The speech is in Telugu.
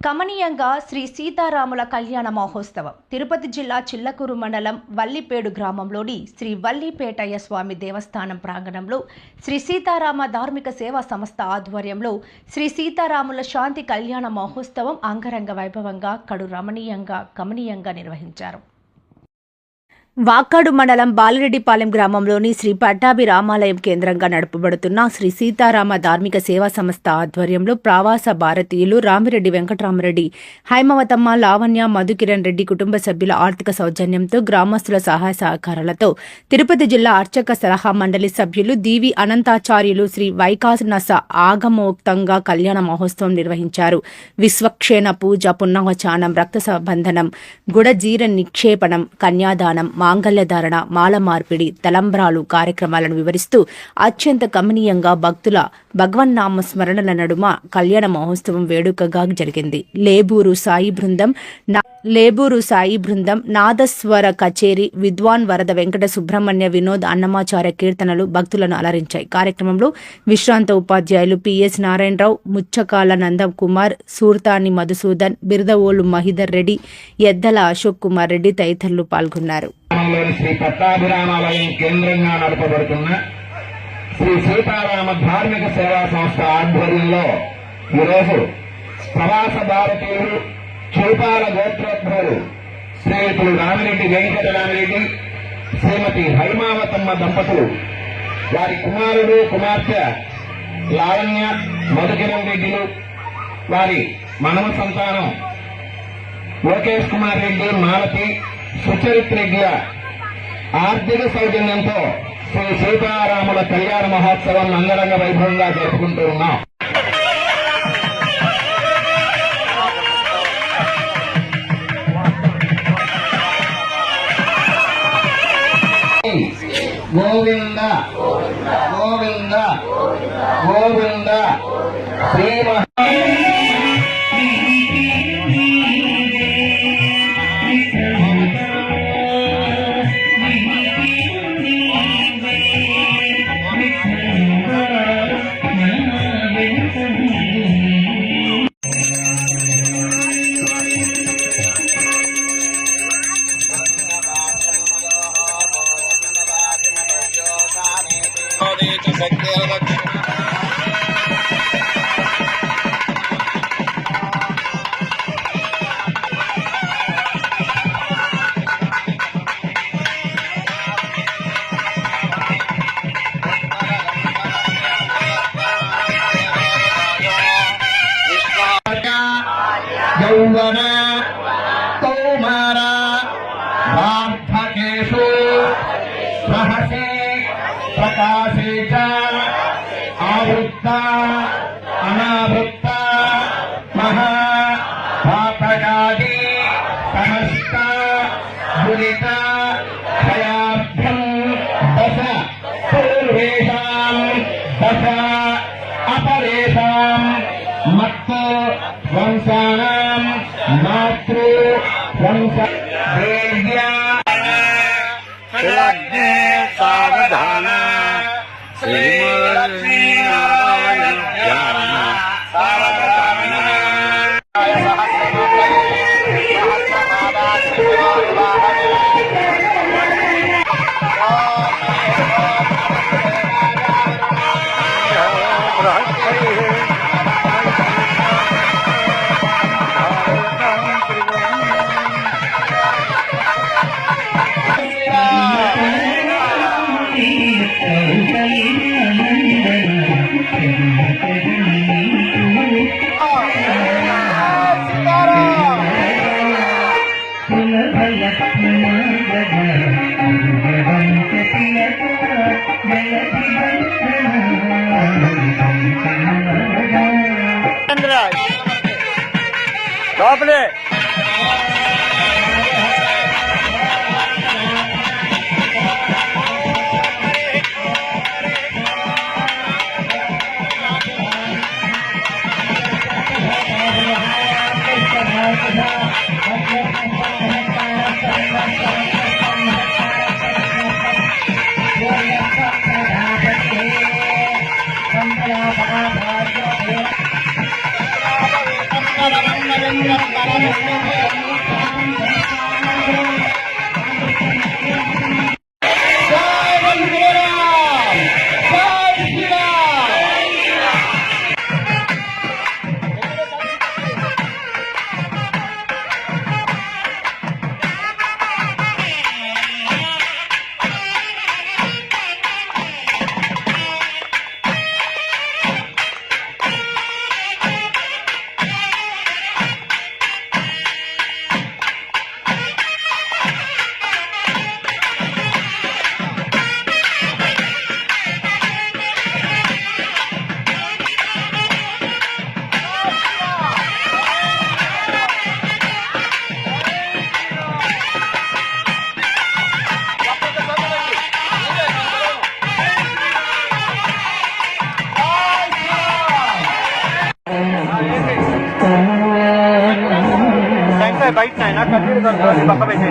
కమనీయంగా శ్రీ సీతారాముల కళ్యాణ మహోత్సవం తిరుపతి జిల్లా చిల్లకూరు మండలం వల్లిపేడు గ్రామంలోని శ్రీ వల్లిపేటయ్య స్వామి దేవస్థానం ప్రాంగణంలో శ్రీ సీతారామ ధార్మిక సేవా సంస్థ ఆధ్వర్యంలో శ్రీ సీతారాముల శాంతి కళ్యాణ మహోత్సవం అంగరంగ వైభవంగా కడు రమణీయంగా కమనీయంగా నిర్వహించారు. వాకాడు మండలం బాలిరెడ్డిపాలెం గ్రామంలోని శ్రీ పట్టాభి రామాలయం కేంద్రంగా నడపబడుతున్న శ్రీ సీతారామ ధార్మిక సేవా సంస్థ ఆధ్వర్యంలో ప్రవాస భారతీయులు రామిరెడ్డి వెంకటరామరెడ్డి, హైమవతమ్మ, లావణ్య, మధుకిరణ్ రెడ్డి కుటుంబ సభ్యుల ఆర్థిక సౌజన్యంతో గ్రామస్తుల సహాయ సహకారాలతో తిరుపతి జిల్లా అర్చక సలహా మండలి సభ్యులు దీవి అనంతాచార్యులు శ్రీ వైకాసనస ఆగమోక్తంగా కళ్యాణ మహోత్సవం నిర్వహించారు. విశ్వక్షేణ పూజ, పున్నవచానం, రక్త సంబంధనం, గుడజీర నిక్షేపణం, కన్యాదానం, మాంగళ్యధారణ, మాల మార్పిడి, తలంబ్రాలు కార్యక్రమాలను వివరిస్తూ అత్యంత కమనీయంగా భక్తుల భగవన్నామ స్మరణల నడుమ కళ్యాణ మహోత్సవం వేడుకగా జరిగింది. లేబూరు సాయి బృందం, నాదస్వర కచేరి, విద్వాన్ వరద వెంకట సుబ్రహ్మణ్య, వినోద్, అన్నమాచార్య కీర్తనలు భక్తులను అలరించాయి. కార్యక్రమంలో విశ్రాంత ఉపాధ్యాయులు పిఎస్ నారాయణరావు, ముచ్చకాల నందం కుమార్, సూర్తాని మధుసూదన్, బిరదవోలు మహిదర్ రెడ్డి, ఎద్దల అశోక్ కుమార్ రెడ్డి తదితరులు పాల్గొన్నారు. శ్రీ పట్టాభి రామాలయం కేంద్రంగా నడపబడుతున్న శ్రీ సీతారామ ధార్మిక సేవా సంస్థ ఆధ్వర్యంలో ఈరోజు ప్రవాస భారతీయులు చూపాల గోత్రోద్భవులు శ్రీయుతులు రామిరెడ్డి వెంకటరామరెడ్డి, శ్రీమతి హైమావతమ్మ దంపతులు, వారి కుమారుడు కుమార్తె లావణ్య, మధుకిరణ్ రెడ్డిలు, వారి మనమ సంతానం లోకేష్ కుమార్ రెడ్డి, మాలతి, సుచరిత్ రెడ్డిల ఆర్థిక సౌజన్యంతో శ్రీ సీతారాముల కళ్యాణ మహోత్సవం అంగరంగ వైభవంగా జరుపుకుంటూ ఉన్నాం. గోవింద గోవింద గోవింద శ్రీ యౌవన కౌమార వార్ధకేషు సహసే ప్రకాశే చ ఆవృత్త అనావృత్త మహా పాతకాది సమస్త దురిత భయార్థం దశ పూర్వేషాం దశ అపరేషాం మత్తు వంశానాం మాతృ వంశ దేవ్యా సావధాన శ్రీమన్నారాయణ సావధాన లోపలే బయట పక్క పెట్టే